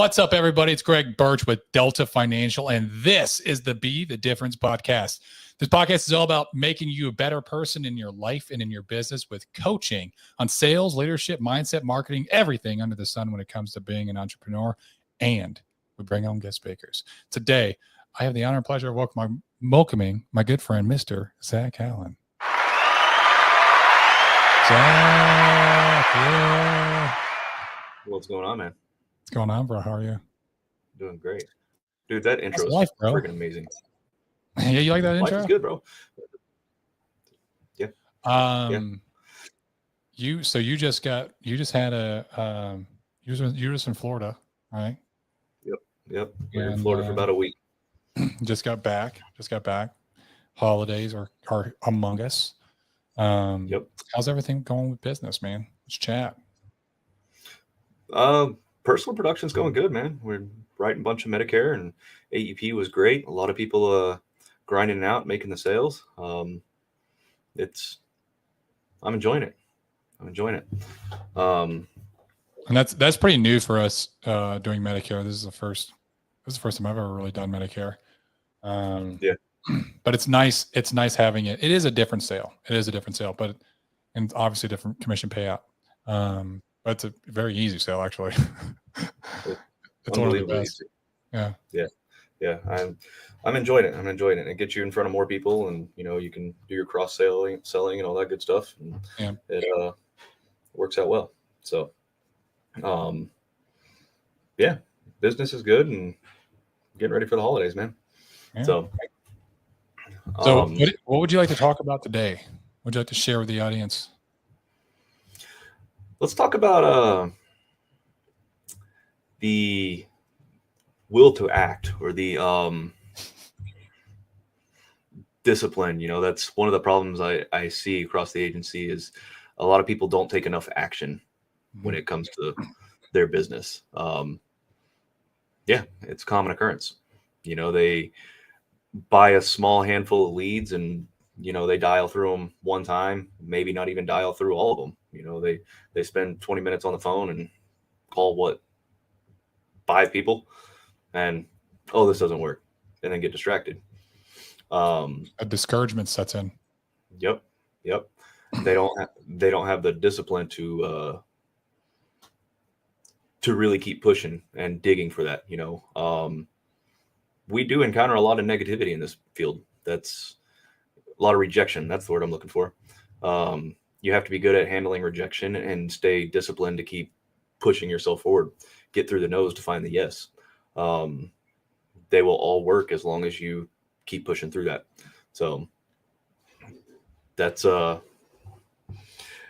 What's up, everybody? It's Greg Birch with Delta Financial, and this is the Be the Difference podcast. This podcast is all about making you a better person in your life and in your business with coaching on sales, leadership, mindset, marketing, everything under the sun when it comes to being an entrepreneur. And we bring on guest speakers. Today, I have the honor and pleasure of welcoming my good friend, Mr. Zach Allen. Zach, yeah. What's going on, man? What's going on, bro? How are you? Doing great. Dude, that intro is freaking amazing. Yeah, you like that intro? Life is good, bro. Yeah. You just in Florida, right? Yep. We're in Florida for about a week. Just got back. Holidays are among us. Yep. How's everything going with business, man? Let's chat. Personal production's going good, man. We're writing a bunch of Medicare, and AEP was great. A lot of people grinding it out, making the sales. I'm enjoying it. And that's pretty new for us doing Medicare. This is the first time I've ever really done Medicare. Yeah. But it's nice. It's nice having it. It is a different sale, but and obviously a different commission payout. But it's a very easy sale, actually. It's one of the best. Easy. Yeah. I'm enjoying it. It gets you in front of more people, and you can do your cross selling and all that good stuff. And it works out well. So, business is good, and getting ready for the holidays, man. Yeah. So what would you like to talk about today? What would you like to share with the audience? Let's talk about the will to act, or the discipline. That's one of the problems I see across the agency is a lot of people don't take enough action when it comes to their business. It's a common occurrence. They buy a small handful of leads, and they dial through them one time, maybe not even dial through all of them. They spend 20 minutes on the phone and call 5 people, and this doesn't work, and then get distracted. A discouragement sets in. Yep. They don't have the discipline to really keep pushing and digging for that. We do encounter a lot of negativity in this field. That's a lot of rejection. That's the word I'm looking for. You have to be good at handling rejection and stay disciplined to keep pushing yourself forward. Get through the no's to find the yes. They will all work as long as you keep pushing through that. So that's and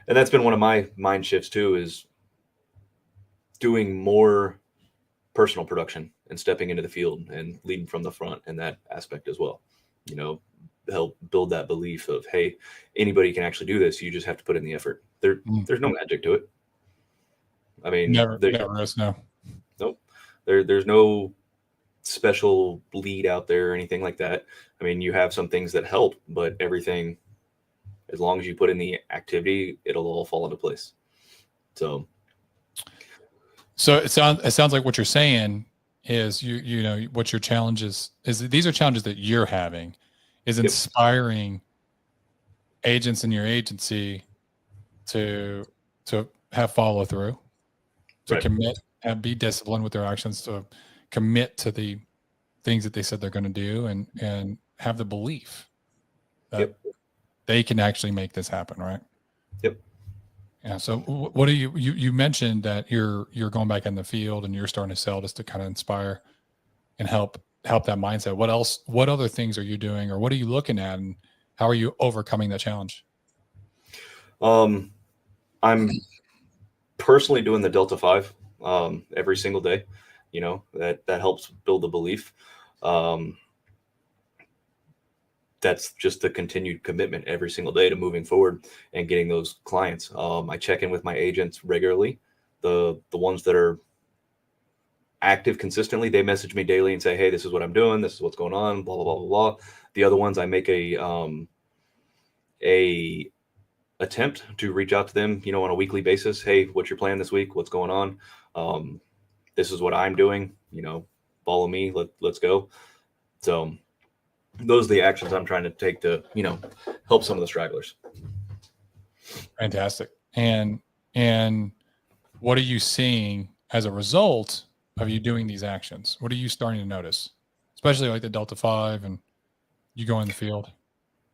that's been one of my mind shifts too, is doing more personal production and stepping into the field and leading from the front in that aspect as well. Help build that belief of, hey, anybody can actually do this. You just have to put in the effort. There's no magic to it. I mean, never is. No. Nope. There's no special lead out there or anything like that. I mean, you have some things that help, but everything, as long as you put in the activity, it'll all fall into place. So it sounds like what you're saying is you know what your challenges is. These are challenges that you're having, is inspiring agents in your agency to have follow through, to commit and be disciplined with their actions, to commit to the things that they said they're going to do, and have the belief that they can actually make this happen. Right. Yep. Yeah. So what do you mentioned that you're going back in the field and you're starting to sell just to kind of inspire and help that mindset. What other things are you doing, or what are you looking at, and how are you overcoming that challenge? I'm personally doing the Delta 5 every single day. That helps build the belief. That's just the continued commitment every single day to moving forward and getting those clients. I check in with my agents regularly. The ones that are active consistently, they message me daily and say, hey, this is what I'm doing. This is what's going on, blah, blah, blah, blah, blah. The other ones, I make a attempt to reach out to them, on a weekly basis. Hey, what's your plan this week? What's going on? this is what I'm doing, follow me, let's go. So those are the actions I'm trying to take to, help some of the stragglers. Fantastic. And what are you seeing as a result of you doing these actions? What are you starting to notice, especially like the Delta 5 and you go in the field?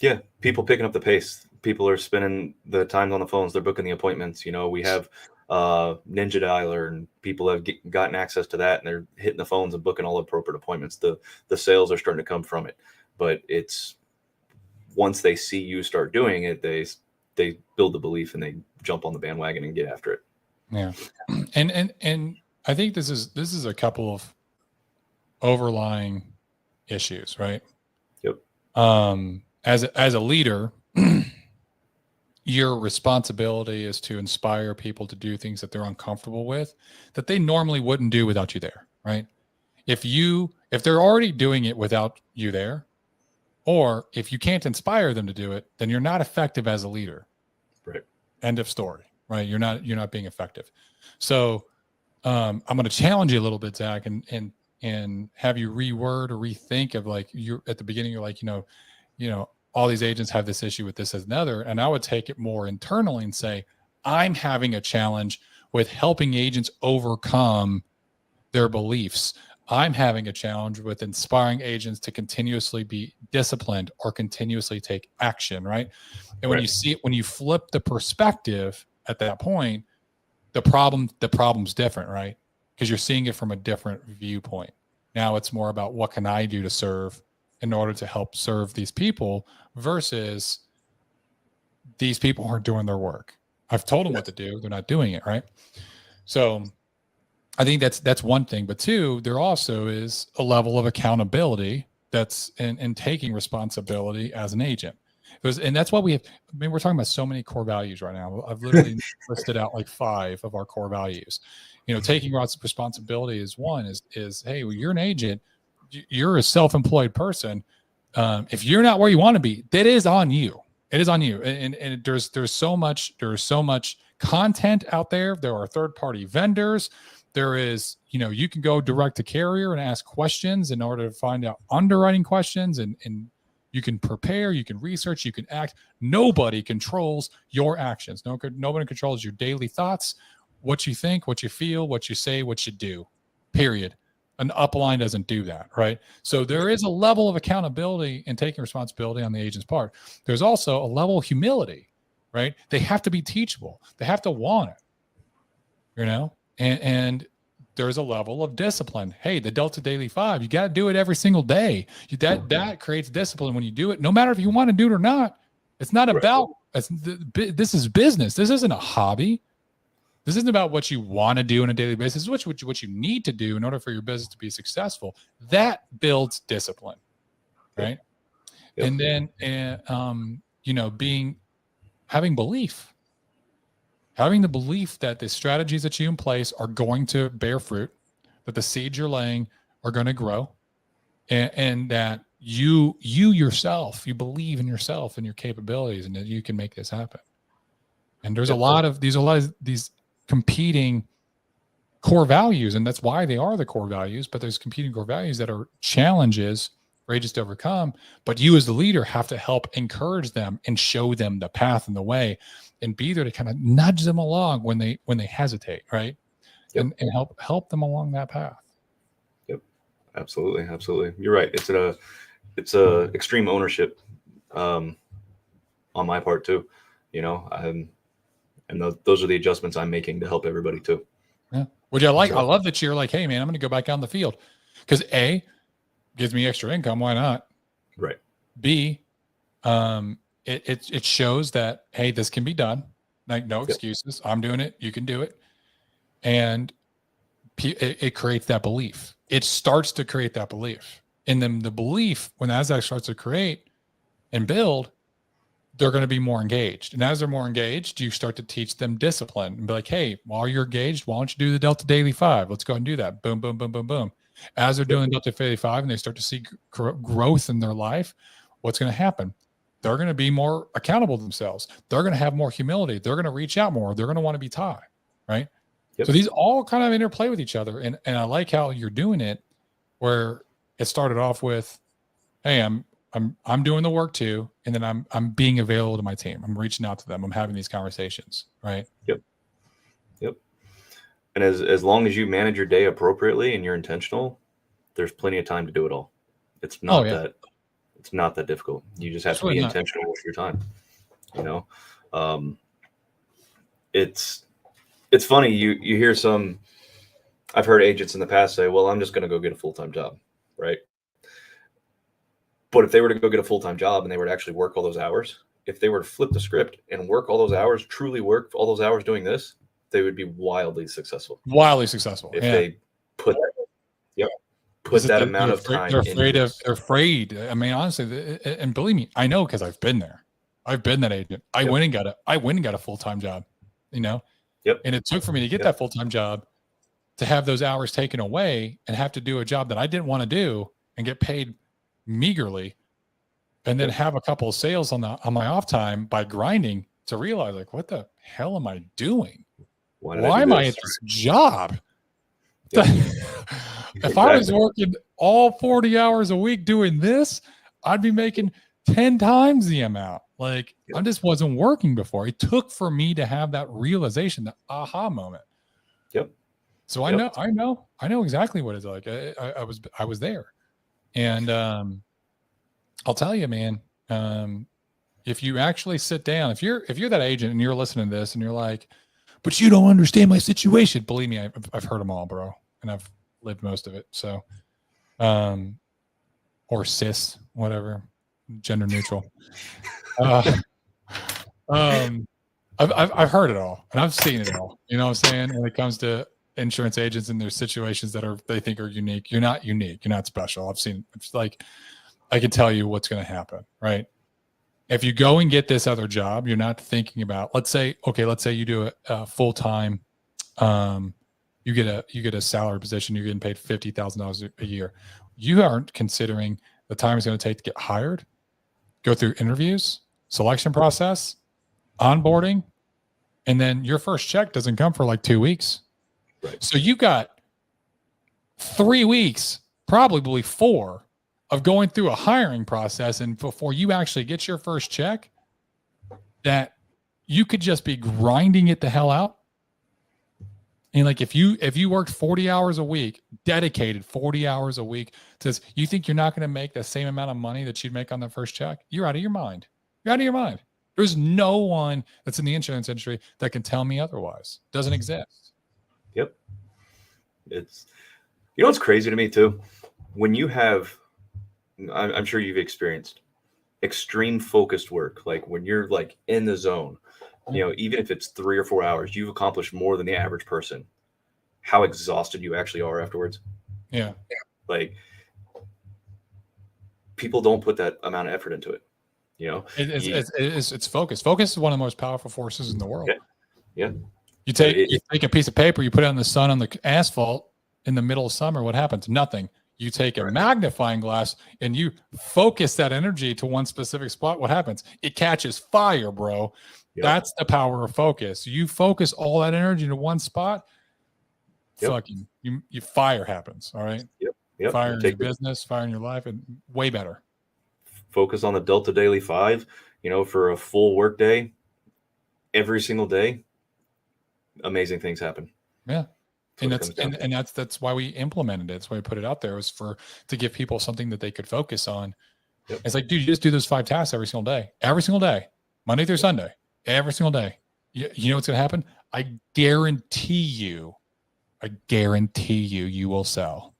Yeah, people picking up the pace. People are spending the time on the phones. They're booking the appointments. We have Ninja Dialer, and people have gotten access to that, and they're hitting the phones and booking all appropriate appointments. The sales are starting to come from it, but it's once they see you start doing it, they build the belief and they jump on the bandwagon and get after it. Yeah, and I think this is a couple of overlying issues, right? Yep. As a leader, your responsibility is to inspire people to do things that they're uncomfortable with, that they normally wouldn't do without you there, right? If they're already doing it without you there, or if you can't inspire them to do it, then you're not effective as a leader. Right. End of story. Right. You're not being effective. So I'm going to challenge you a little bit, Zach, and have you reword or rethink of like you're at the beginning, you're like, all these agents have this issue with this as another. And I would take it more internally and say, I'm having a challenge with helping agents overcome their beliefs. I'm having a challenge with inspiring agents to continuously be disciplined or continuously take action, right? And when you see it, when you flip the perspective at that point, the problem's different, right? Because you're seeing it from a different viewpoint. Now it's more about what can I do to serve in order to help serve these people versus these people aren't doing their work. I've told them what to do. They're not doing it, right? So I think that's one thing. But two, there also is a level of accountability that's in taking responsibility as an agent. And that's why we're talking about so many core values right now. I've literally listed out like 5 of our core values. Taking responsibility is one is, hey, well, you're an agent, you're a self-employed person. If you're not where you want to be, that is on you. It is on you. And there's so much content out there. There are third-party vendors. There is, you can go direct to carrier and ask questions in order to find out underwriting questions, and you can prepare, you can research, you can act. Nobody controls your actions. Nobody controls your daily thoughts, what you think, what you feel, what you say, what you do, period. An upline doesn't do that, right? So there is a level of accountability and taking responsibility on the agent's part. There's also a level of humility, right? They have to be teachable. They have to want it, and there's a level of discipline. Hey, the Delta Daily 5, you got to do it every single day. That creates discipline when you do it, no matter if you want to do it or not. It's not about, this is business. This isn't a hobby. This isn't about what you want to do on a daily basis. This is what you need to do in order for your business to be successful. That builds discipline, right? Yep. And then, having belief. Having the belief that the strategies that you in place are going to bear fruit, that the seeds you're laying are going to grow, and that you yourself, you believe in yourself and your capabilities, and that you can make this happen. And there's a lot of these competing core values, and that's why they are the core values. But there's competing core values that are challenges for agents to overcome. But you as the leader have to help encourage them and show them the path and the way, and be there to kind of nudge them along when they hesitate, right? Yep. And help them along that path. Yep, absolutely. You're right. It's a extreme ownership on my part too. And those are the adjustments I'm making to help everybody too. Yeah. Which I like. I love that you're like, hey man, I'm going to go back on the field because A, gives me extra income. Why not? Right. B, it shows that, hey, this can be done. Like no excuses. I'm doing it. You can do it. And it creates that belief. It starts to create that belief. And then the belief, when that starts to create and build, they're going to be more engaged. And as they're more engaged, you start to teach them discipline and be like, hey, while you're engaged, why don't you do the Delta Daily 5? Let's go and do that. Boom, boom, boom, boom, boom. As they're doing Delta Daily 5 and they start to see growth in their life, what's going to happen? They're going to be more accountable to themselves. They're going to have more humility. They're going to reach out more. They're going to want to be taught, right? So these all kind of interplay with each other. And I like how you're doing it, where it started off with, hey, I'm doing the work too, and then I'm being available to my team. I'm reaching out to them. I'm having these conversations, right? Yep. And as long as you manage your day appropriately and you're intentional, there's plenty of time to do it all. It's not that difficult. You just have to be intentional with your time. You know, it's funny. You hear some. I've heard agents in the past say, "Well, I'm just going to go get a full-time job," right? But if they were to go get a full-time job and they were to actually work all those hours, if they were to flip the script and work all those hours, truly work all those hours doing this, they would be wildly successful. If they put that amount of time. They're afraid. I mean, honestly, and believe me, I know, because I've been there. I've been that agent. I went and got a full-time job, you know? Yep. And it took for me to get that full-time job to have those hours taken away and have to do a job that I didn't want to do and get paid meagerly, and then have a couple of sales on my off time by grinding, to realize, like, what the hell am I doing? Why am I at this job? Yep. If I was working all 40 hours a week doing this, I'd be making 10 times the amount. Like, I just wasn't working before. It took for me to have that realization, that aha moment. Yep. So I know exactly what it's like. I was there. And I'll tell you, man, if you actually sit down, if you're that agent and you're listening to this and you're like, but you don't understand my situation, believe me, I've heard them all, bro, and I've lived most of it. So, or cis, whatever, gender neutral. I've heard it all, and I've seen it all. You know what I'm saying? When it comes to insurance agents and their situations that they think are unique, you're not unique. You're not special. I've seen. It's like, I can tell you what's going to happen, right? If you go and get this other job, you're not thinking about, let's say you do a full-time, you get a salary position, you're getting paid $50,000 a year. You aren't considering the time it's going to take to get hired, go through interviews, selection process, onboarding, and then your first check doesn't come for like 2 weeks. Right. So you got 3 weeks, probably 4, of going through a hiring process, and before you actually get your first check, that you could just be grinding it the hell out. And like, if you worked 40 hours a week, dedicated 40 hours a week, says, you think you're not going to make the same amount of money that you'd make on the first check? You're out of your mind. You're out of your mind. There's no one that's in the insurance industry that can tell me otherwise. Doesn't exist. Yep. It's, what's crazy to me too, when you have, I'm sure you've experienced extreme focused work, like when you're like in the zone, even if it's 3 or 4 hours, you've accomplished more than the average person. How exhausted you actually are afterwards. Yeah. Like, people don't put that amount of effort into it. It's focus. Focus is one of the most powerful forces in the world. Yeah. You take a piece of paper, you put it on the sun, on the asphalt in the middle of summer. What happens? Nothing. You take a magnifying glass and you focus that energy to one specific spot. What happens? It catches fire, bro. Yep. That's the power of focus. You focus all that energy into one spot. Yep. Fucking, you fire happens. All right. Yep. Fire in your business, fire in your life, and way better. Focus on the Delta Daily 5. For a full work day, every single day, amazing things happen. Yeah. And that's why we implemented it. That's why we put it out there, was to give people something that they could focus on. Yep. It's like, dude, you just do those 5 tasks every single day, Monday through Sunday, every single day. You know what's going to happen? I guarantee you, you will sell.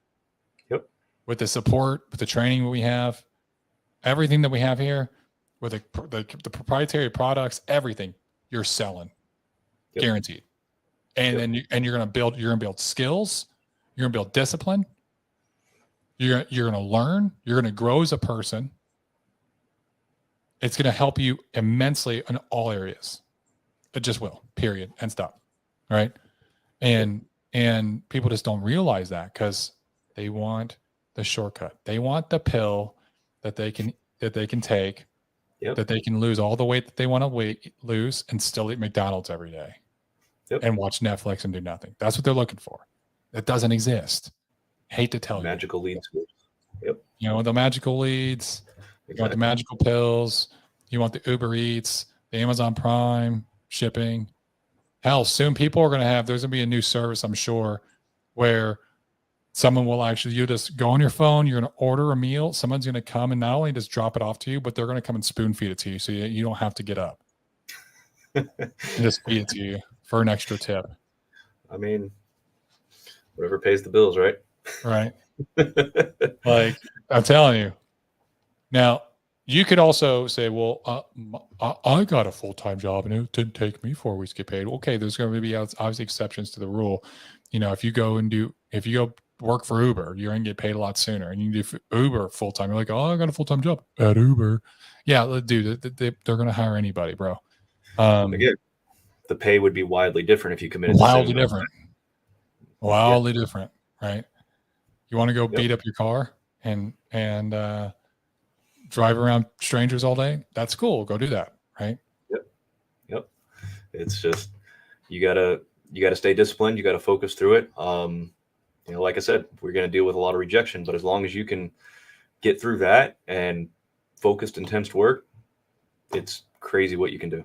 Yep. With the support, with the training that we have, everything that we have here, with the proprietary products, everything, you're selling. Yep. Guaranteed. And then you're going to build skills. You're going to build discipline. You're going to learn. You're going to grow as a person. It's going to help you immensely in all areas. It just will. Period. And stop. Right. And people just don't realize that, because they want the shortcut. They want the pill that they can take, that they can lose all the weight that they want to lose and still eat McDonald's every day. Yep. and watch Netflix and do nothing. That's what they're looking for. That doesn't exist. Hate to tell Magical leads. Yep. you. The magical leads, you want the magical pills, you want the Uber Eats, the Amazon Prime shipping. Hell, soon people are going to have, there's going to be a new service, I'm sure, where someone will actually, you just go on your phone, you're going to order a meal, someone's going to come and not only just drop it off to you, but they're going to come and spoon feed it to you so you don't have to get up. And just feed it to you for an extra tip. I mean, whatever pays the bills, right? Right. Like, I'm telling you. Now, you could also say, well, I got a full-time job and it didn't take me 4 weeks to get paid. Okay, there's going to be obviously exceptions to the rule. If you go work for Uber, you're going to get paid a lot sooner. And you do Uber full-time. You're like, oh, I got a full-time job at Uber. Yeah, dude, they're going to hire anybody, bro. Again, the pay would be wildly different if you committed. Wildly different, right? You want to go beat up your car and drive around strangers all day? That's cool. Go do that, right? Yep. It's just you gotta stay disciplined. You gotta focus through it. Like I said, we're gonna deal with a lot of rejection, but as long as you can get through that and focused, intense work, it's crazy what you can do.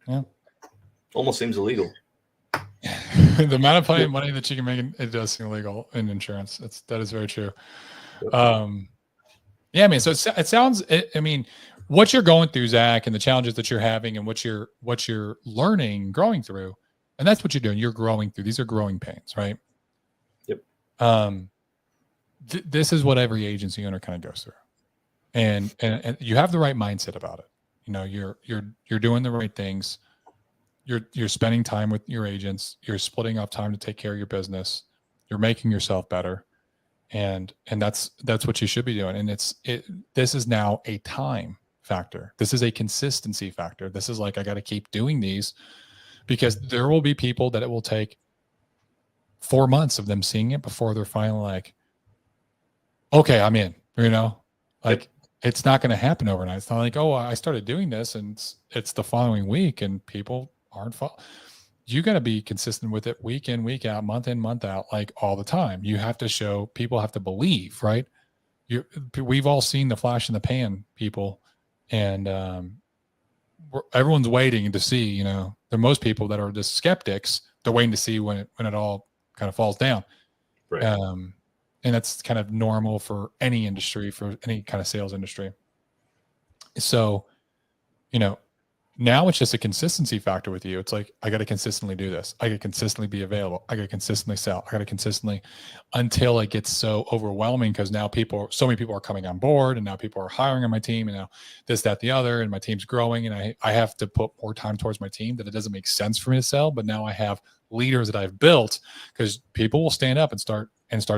Yeah. Almost seems illegal. The amount of money that you can make, it does seem illegal in insurance. That is very true. Yeah, I mean, so it sounds. I mean, what you're going through, Zach, and the challenges that you're having, and what you're learning, growing through, and that's what you're doing. You're growing through. These are growing pains, right? Yep. This is what every agency owner kind of goes through, and you have the right mindset about it. You're doing the right things. You're spending time with your agents. You're splitting off time to take care of your business. You're making yourself better. And that's what you should be doing. And this is now a time factor. This is a consistency factor. This is like, I got to keep doing these, because there will be people that it will take 4 months of them seeing it before they're finally like, okay, I'm in, it's not going to happen overnight. It's not like, oh, I started doing this and it's the following week and people aren't following. You got to be consistent with it week in, week out, month in, month out, like all the time. You have to show, people have to believe, right? We've all seen the flash in the pan people, and everyone's waiting to see, there are most people that are just skeptics. They're waiting to see when it all kind of falls down. Right. And that's kind of normal for any industry, for any kind of sales industry. So, now it's just a consistency factor with you. It's like, I got to consistently do this. I got to consistently be available. I got to consistently sell. I got to consistently, until it gets so overwhelming, because now so many people are coming on board, and now people are hiring on my team, and now this, that, the other, and my team's growing, and I have to put more time towards my team, that it doesn't make sense for me to sell. But now I have leaders that I've built, because people will stand up and start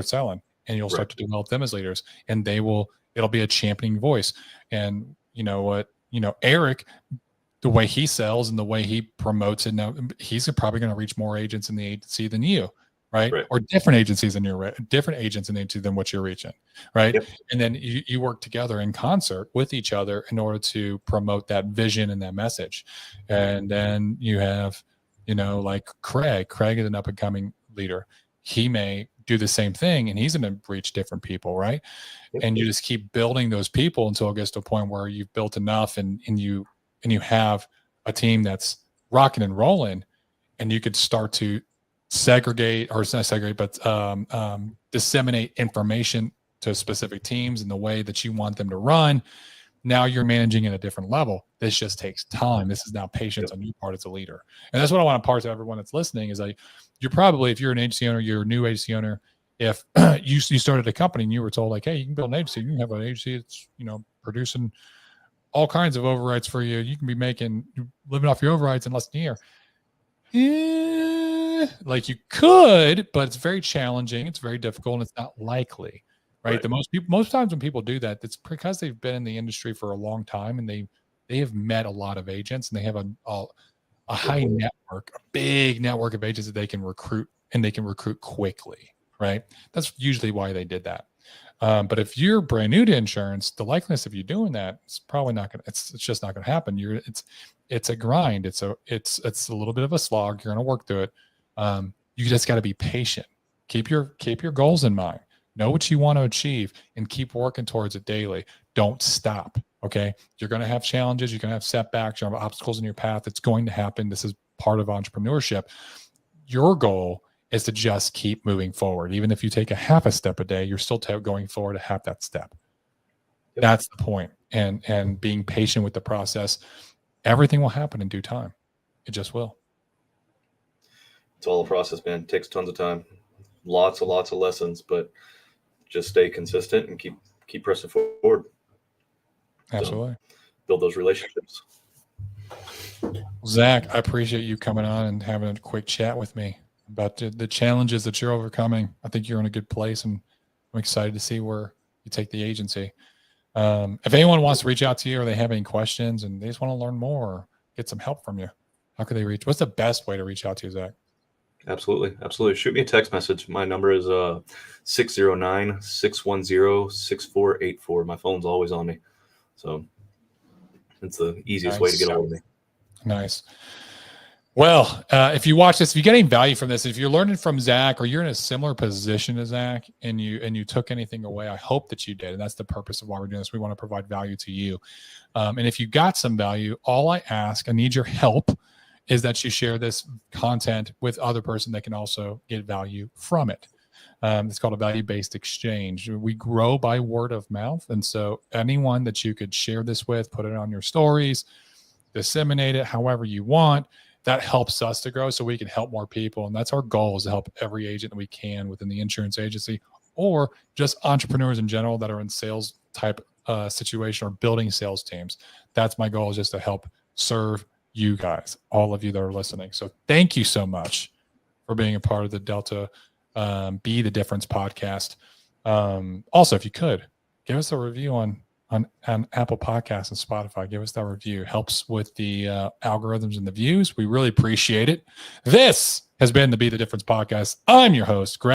selling, and you'll start to develop them as leaders, and it'll be a championing voice. And you know what, Eric, the way he sells and the way he promotes it, now he's probably going to reach more agents in the agency than you, right? Or different agencies than different agents in the agency than what you're reaching, right? Yep. And then you work together in concert with each other in order to promote that vision and that message. And then you have, like Craig is an up and coming leader. He may do the same thing, and he's going to reach different people, right? Yep. And you just keep building those people until it gets to a point where you've built enough, and you have a team that's rocking and rolling, and you could start to segregate, or it's not segregate, but disseminate information to specific teams in the way that you want them to run. Now you're managing at a different level. This just takes time. This is now patience on your part as a leader. And that's what I want to impart to everyone that's listening, is like, you're probably, if you're an agency owner, you're a new agency owner, if you started a company and you were told like, hey, you can build an agency, you can have an agency that's, producing all kinds of overrides for you. You can be living off your overrides in less than a year. Like you could, but it's very challenging. It's very difficult, and it's not likely, right? Most times when people do that, it's because they've been in the industry for a long time, and they have met a lot of agents, and they have a high network, a big network of agents that they can recruit, and they can recruit quickly, right? That's usually why they did that. But if you're brand new to insurance, the likeliness of you doing that is probably not going to, it's just not going to happen. It's a grind. It's a little bit of a slog. You're going to work through it. You just got to be patient. Keep your goals in mind. Know what you want to achieve and keep working towards it daily. Don't stop. Okay. You're going to have challenges. You're going to have setbacks. You're going to have obstacles in your path. It's going to happen. This is part of entrepreneurship. Your goal is to just keep moving forward. Even if you take a half a step a day, you're still going forward a half that step. Yep. That's the point. And being patient with the process, everything will happen in due time. It just will. It's all a process, man. It takes tons of time, lots of lessons, but just stay consistent and keep pressing forward. Absolutely. So, build those relationships. Zach, I appreciate you coming on and having a quick chat with me about the challenges that you're overcoming. I think you're in a good place, and I'm excited to see where you take the agency. If anyone wants to reach out to you or they have any questions and they just want to learn more or get some help from you, how can they reach? What's the best way to reach out to you, Zach? Absolutely. Shoot me a text message. My number is 609-610-6484. My phone's always on me. So it's the easiest way to get a hold of me. Nice. Well, if you watch this, if you get any value from this, if you're learning from Zach or you're in a similar position to Zach and you took anything away, I hope that you did. And that's the purpose of why we're doing this. We want to provide value to you. And if you got some value, all I ask, I need your help, is that you share this content with other person that can also get value from it. It's called a value-based exchange. We grow by word of mouth. And so anyone that you could share this with, put it on your stories, disseminate it however you want, that helps us to grow so we can help more people. And that's our goal, is to help every agent that we can within the insurance agency, or just entrepreneurs in general that are in sales type situation or building sales teams. That's my goal, is just to help serve you guys, all of you that are listening. So thank you so much for being a part of the Delta Be the Difference podcast. Also, if you could, give us a review on Apple Podcasts and Spotify. Give us that review. It helps with the algorithms and the views. We really appreciate it. This has been the Be the Difference podcast. I'm your host, Greg.